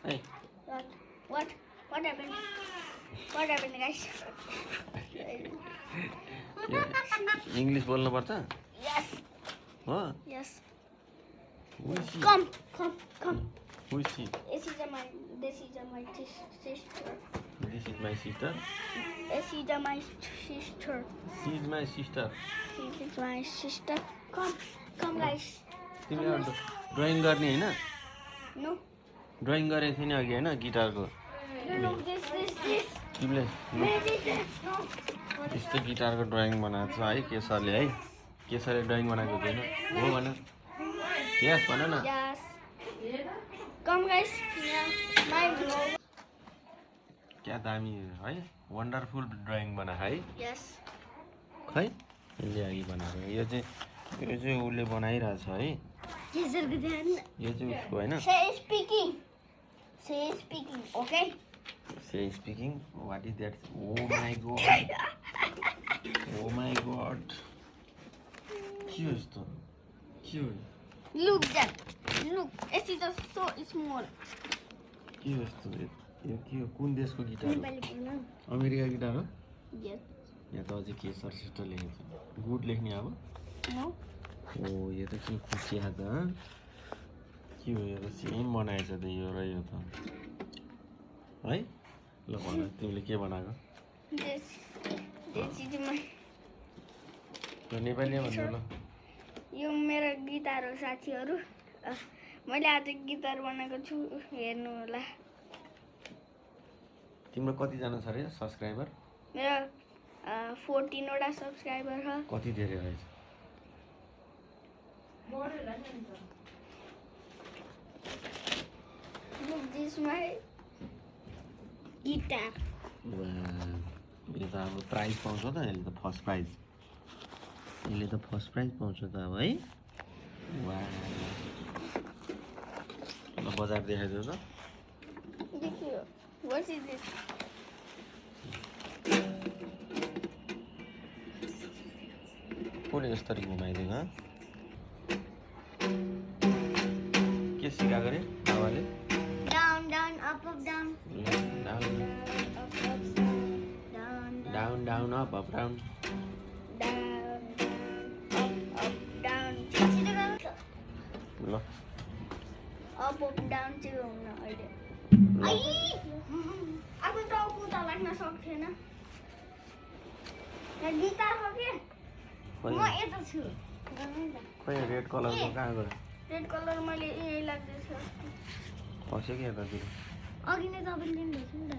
Hey. What? What happened? What happened, guys? English बोल्नु पर्छ? Yes. हो? Yes. Who is she? Come. Who is she? This is my sister. This is my sister. This is my sister. She is my sister. This is my sister. Come, guys. तिमीले drying गर्ने हैन? No. Drying गरेको थियौ नि अघि हैन गिटारको? Look, this. तिमीले No. यस्तो गिटारको ड्राइङ बनाएको छ है केशरले है? केशरले ड्राइङ बनाएको थिएन? हो भन। यस भन न। Yes. Come, guys. Yeah. My vlog. क्या दामी है? वन्डरफुल ड्राइङ बना है? Yes. खै यसले अघि बनाएको यो चाहिँ उसले बनाइरहेछ है Yes, sir. यो चाहिँ उसको हैन Say speaking, okay? Say speaking what is that oh my god के हो यस्तो के हो Look that. Look, it is just so small. के हो यस्तो यो के हो कुन देशको गिटार हो No. अमेरिका गिटार हो Yes. यहाँ त अझै केशर सिस्टर लेखेको छ गुड लेख्ने अब No. ओ यो त के खुसिया त के हो यो त सेम बनाएछ त यो र यो त है ल भन तिमीले के बनाएको This is my. यो नेपालीमा भन्नु ल यो मेरो गिटार हो साथीहरू मैले आज गिटार बनाएको छु हेर्नु होला तिम्रो कतिजना छ रे सब्स्क्राइबर मेरो 14 वटा सब्स्क्राइबर छ कति धेरै रहेछ Look, this is my guitar. यो त अब प्राइज पाउँछ त यसले त फर्स्ट प्राइज यसले त फर्स्ट प्राइज पाउँछ त अब है वाह ल बजार देखाइदियो त देखियो what is this कसले यसरी घुमाइदिएको के सिकाएको रे बाबाले down up down down up down down up down ल up down चाहिँ हुन अहिले अब त कुदा लाग्न सक्थेन गिटार हो के म यता छु खोइ रेड कलरको कहाँ गयो रेड कलर मैले यही लाग्दैछ फस्यो कि यतातिर अघि नै तपाईँले लिनुभएको थियो नि त